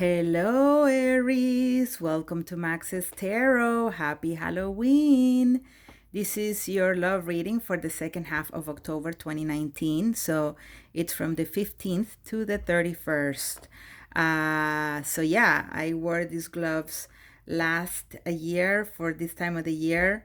Hello, Aries. Welcome to Max's Tarot. Happy Halloween. This is your love reading for the second half of October 2019. So it's from the 15th to the 31st. I wore these gloves last a year for this time of the year,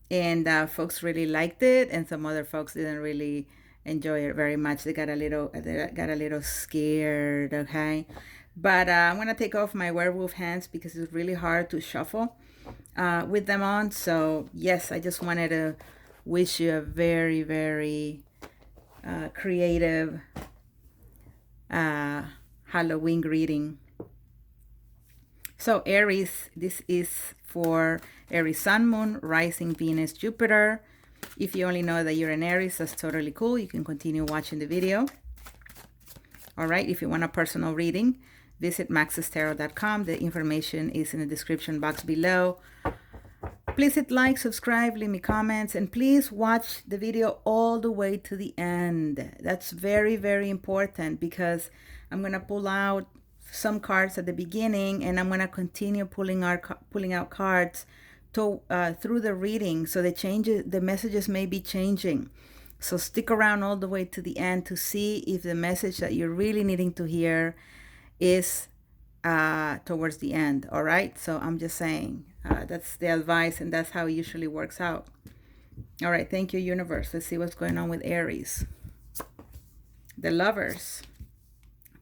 and folks really liked it, and some other folks didn't really enjoy it very much. They got a little scared. Okay, but I'm gonna take off my werewolf hands because it's really hard to shuffle with them on. So yes, I just wanted to wish you a very, very creative Halloween greeting. So Aries, this is for Aries Sun, Moon, Rising, Venus, Jupiter. If you only know that you're an Aries, that's totally cool. You can continue watching the video. All right, if you want a personal reading, visit maxestarot.com. The information is in the description box below. Please hit like, subscribe, leave me comments, and please watch the video all the way to the end. That's very, very important because I'm going to pull out some cards at the beginning, and I'm going to continue pulling out cards through the reading. So the messages may be changing. So stick around all the way to the end to see if the message that you're really needing to hear is towards the end. All right. So I'm just saying that's the advice, and that's how it usually works out. All right. Thank you, universe. Let's see what's going on with Aries. The Lovers.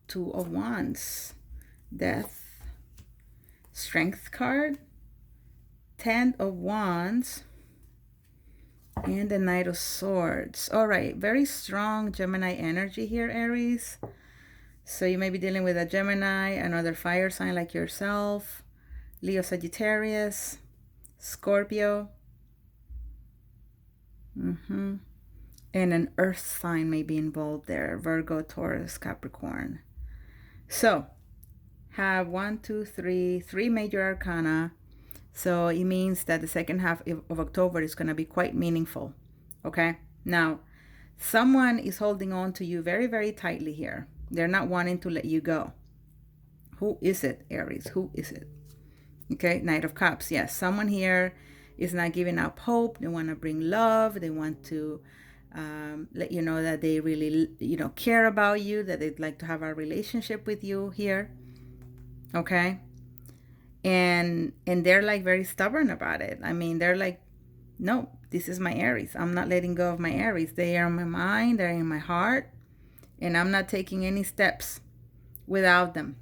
Two of Wands. Death. Strength card. 10 of Wands. And the Knight of Swords. All right. Very strong Gemini energy here, Aries. So you may be dealing with a Gemini, another fire sign like yourself, Leo, Sagittarius, Scorpio, and an earth sign may be involved there, Virgo, Taurus, Capricorn. So have three major arcana. So it means that the second half of October is going to be quite meaningful. Okay. Now, someone is holding on to you very, very tightly here. They're not wanting to let you go. Who is it, Aries? Who is it? Okay, Knight of Cups. Yes, someone here is not giving up hope. They want to bring love. They want to let you know that they really, care about you, that they'd like to have a relationship with you here. Okay. And they're like very stubborn about it. I mean, they're like, no, this is my Aries. I'm not letting go of my Aries. They are in my mind. They're in my heart. And I'm not taking any steps without them.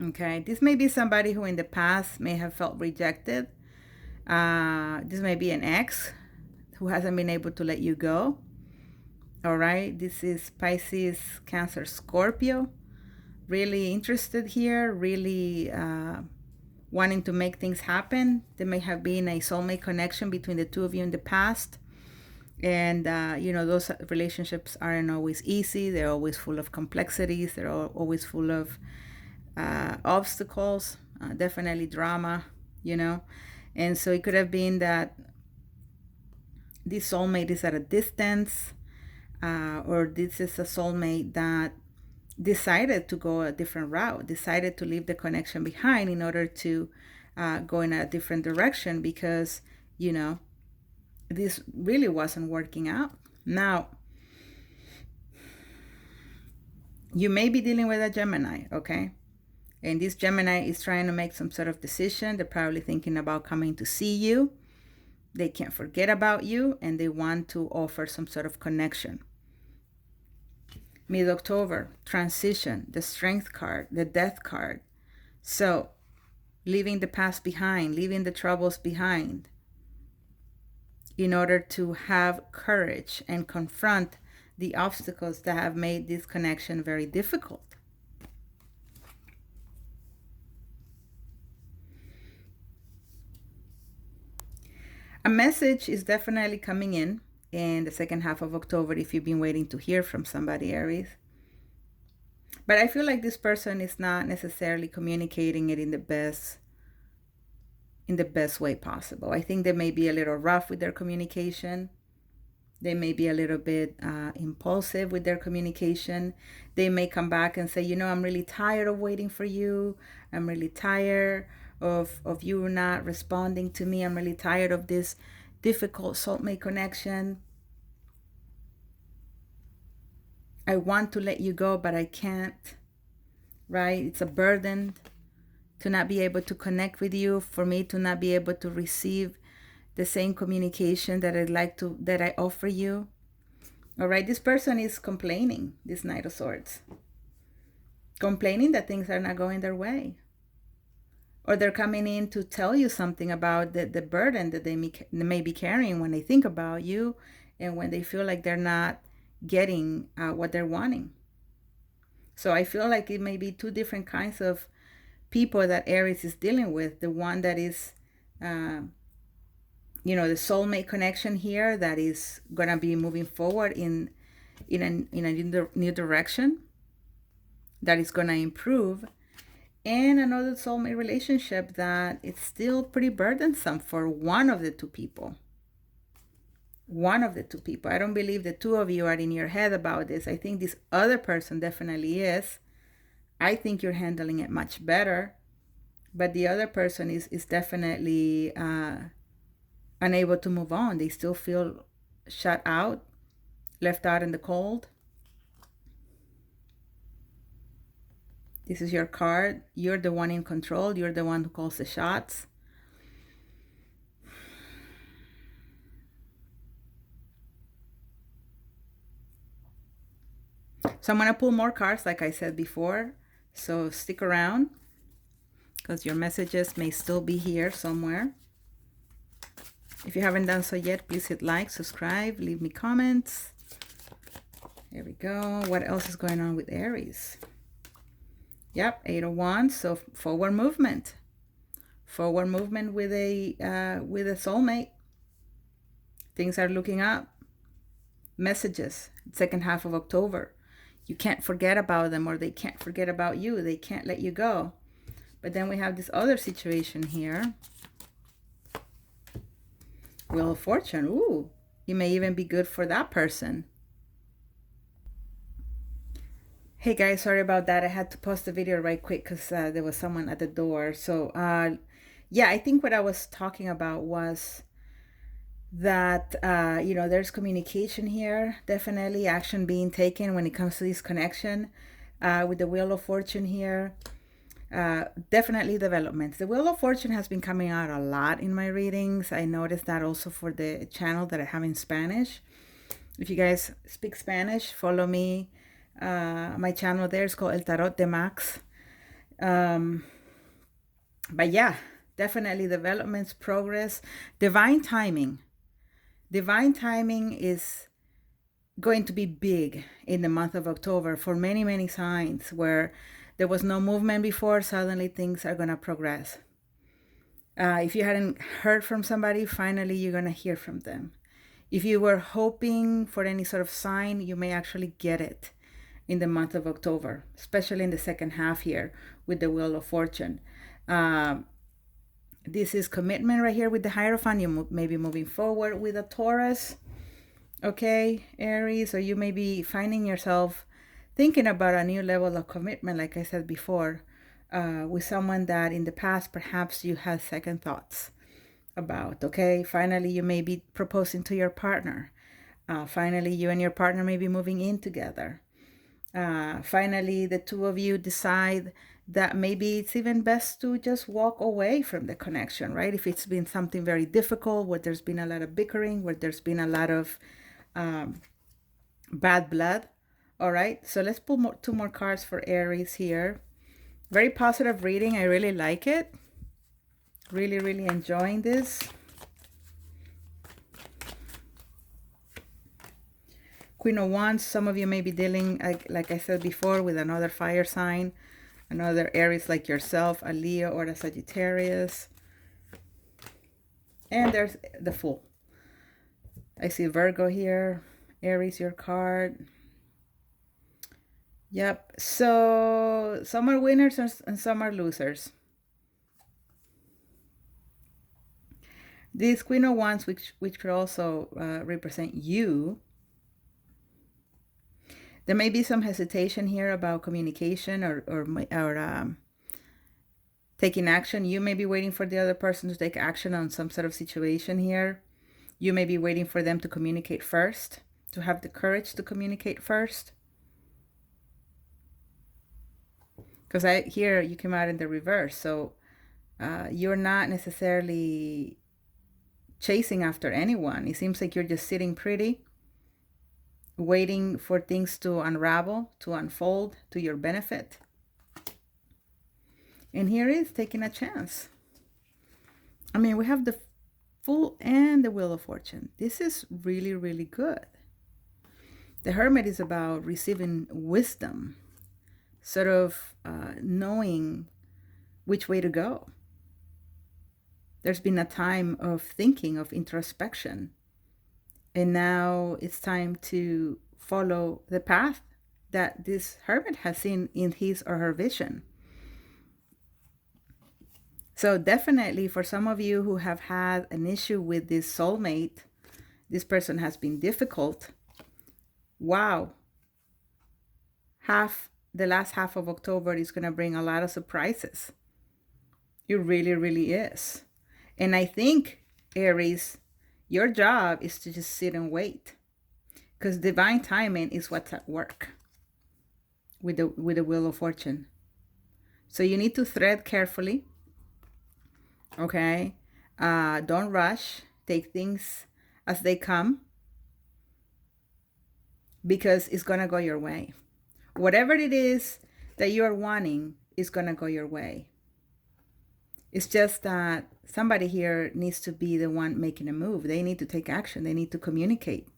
Okay, this may be somebody who in the past may have felt rejected. This may be an ex who hasn't been able to let you go. All right, this is Pisces, Cancer, Scorpio. Really interested here, really wanting to make things happen. There may have been a soulmate connection between the two of you in the past. And, those relationships aren't always easy. They're always full of complexities. They're always full of obstacles, definitely drama, And so it could have been that this soulmate is at a distance, or this is a soulmate that decided to go a different route, decided to leave the connection behind in order to go in a different direction because, this really wasn't working out. Now, you may be dealing with a Gemini, okay? And this Gemini is trying to make some sort of decision. They're probably thinking about coming to see you. They can't forget about you, and they want to offer some sort of connection. Mid-October, transition, the Strength card, the Death card. So, leaving the past behind, leaving the troubles behind, in order to have courage and confront the obstacles that have made this connection very difficult. A message is definitely coming in the second half of October if you've been waiting to hear from somebody, Aries. But I feel like this person is not necessarily communicating it in the best way possible. I think they may be a little rough with their communication. They may be a little bit impulsive with their communication. They may come back and say, you know, I'm really tired of waiting for you. I'm really tired of you not responding to me. I'm really tired of this difficult soulmate connection. I want to let you go, but I can't, right? It's a burden to not be able to connect with you, for me to not be able to receive the same communication that that I offer you. All right, this person is complaining, this Knight of Swords. Complaining that things are not going their way. Or they're coming in to tell you something about the burden that they may be carrying when they think about you and when they feel like they're not getting what they're wanting. So I feel like it may be two different kinds of people that Aries is dealing with. The one that is, the soulmate connection here that is going to be moving forward in a new direction that is going to improve, and another soulmate relationship that it's still pretty burdensome for one of the two people. One of the two people. I don't believe the two of you are in your head about this. I think this other person definitely is. I think you're handling it much better, but the other person is definitely unable to move on. They still feel shut out, left out in the cold. This is your card. You're the one in control. You're the one who calls the shots. So I'm going to pull more cards, like I said before. So stick around, because your messages may still be here somewhere. If you haven't done so yet, please hit like, subscribe, leave me comments. Here we go. What else is going on with Aries? Yep, 8 of Wands. So forward movement. Forward movement with a soulmate. Things are looking up. Messages. Second half of October. You can't forget about them, or they can't forget about you. They can't let you go. But then we have this other situation here. Wheel of Fortune. Ooh, it may even be good for that person. Hey guys, sorry about that. I had to post the video right quick because there was someone at the door. So yeah, I think what I was talking about was that there's communication here, definitely action being taken when it comes to this connection with the Wheel of Fortune here. Definitely developments. The Wheel of Fortune has been coming out a lot in my readings. I noticed that also for the channel that I have in Spanish. If you guys speak Spanish, follow me. My channel there is called El Tarot de Max. But yeah, definitely developments, progress, divine timing. Divine timing is going to be big in the month of October for many, many signs where there was no movement before. Suddenly things are going to progress. If you hadn't heard from somebody, finally you're going to hear from them. If you were hoping for any sort of sign, you may actually get it in the month of October, especially in the second half here with the Wheel of Fortune. This is commitment right here with the Hierophant. You may be moving forward with a Taurus, okay, Aries, or you may be finding yourself thinking about a new level of commitment, like I said before, with someone that in the past perhaps you had second thoughts about, okay? Finally, you may be proposing to your partner. Finally, you and your partner may be moving in together. Finally, the two of you decide that maybe it's even best to just walk away from the connection, right? If it's been something very difficult, where there's been a lot of bickering, where there's been a lot of bad blood. All right, so let's pull two more cards for Aries here. Very positive reading. I really like it. Really, really enjoying this. Queen of Wands. Some of you may be dealing, like I said before, with another fire sign, another Aries like yourself, a Leo or a Sagittarius. And there's the Fool. I see Virgo here. Aries, your card. Yep. So some are winners and some are losers. This Queen of Wands, which could also represent you. There may be some hesitation here about communication or taking action. You may be waiting for the other person to take action on some sort of situation here. You may be waiting for them to communicate first, to have the courage to communicate first. Because here you came out in the reverse. So you're not necessarily chasing after anyone. It seems like you're just sitting pretty, waiting for things to unravel, to unfold to your benefit. And here is taking a chance. I mean, we have the Fool and the Wheel of Fortune. This is really, really good. The Hermit is about receiving wisdom, sort of knowing which way to go. There's been a time of thinking, of introspection. And now it's time to follow the path that this hermit has seen in his or her vision. So definitely for some of you who have had an issue with this soulmate, this person has been difficult. Wow. The last half of October is going to bring a lot of surprises. It really, really is. And I think, Aries, your job is to just sit and wait, because divine timing is what's at work with the Wheel of Fortune. So you need to thread carefully. Okay, don't rush. Take things as they come, because it's gonna go your way. Whatever it is that you are wanting is gonna go your way. It's just that somebody here needs to be the one making a move. They need to take action. They need to communicate.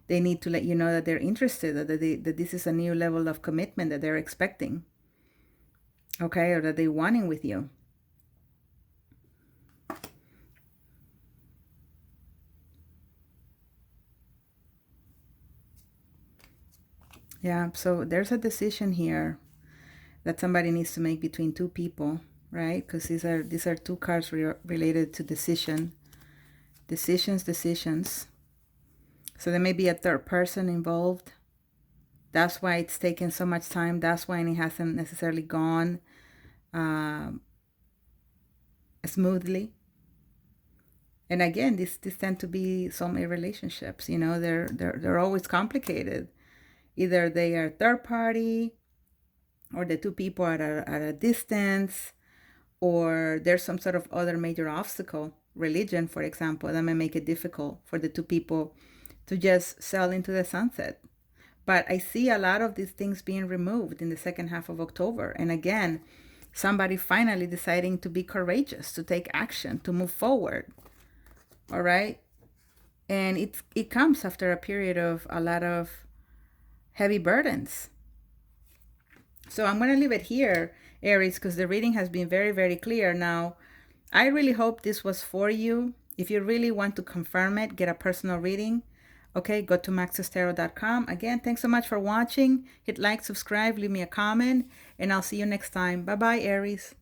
They need to let you know that they're interested, that this is a new level of commitment that they're expecting. Okay, or that they're wanting with you. Yeah, so there's a decision here that somebody needs to make between two people, right? Because these are two cards related to decisions. So there may be a third person involved. That's why it's taken so much time. That's why it hasn't necessarily gone smoothly. And again, this tend to be soulmate relationships. You know, they're always complicated. Either they are third party, or the two people are at a distance, or there's some sort of other major obstacle, religion, for example, that may make it difficult for the two people to just sail into the sunset. But I see a lot of these things being removed in the second half of October. And again, somebody finally deciding to be courageous, to take action, to move forward. All right. And it comes after a period of a lot of heavy burdens. So I'm going to leave it here, Aries, because the reading has been very, very clear. Now, I really hope this was for you. If you really want to confirm it, get a personal reading, okay, go to maxestarot.com. Again, thanks so much for watching. Hit like, subscribe, leave me a comment, and I'll see you next time. Bye-bye, Aries.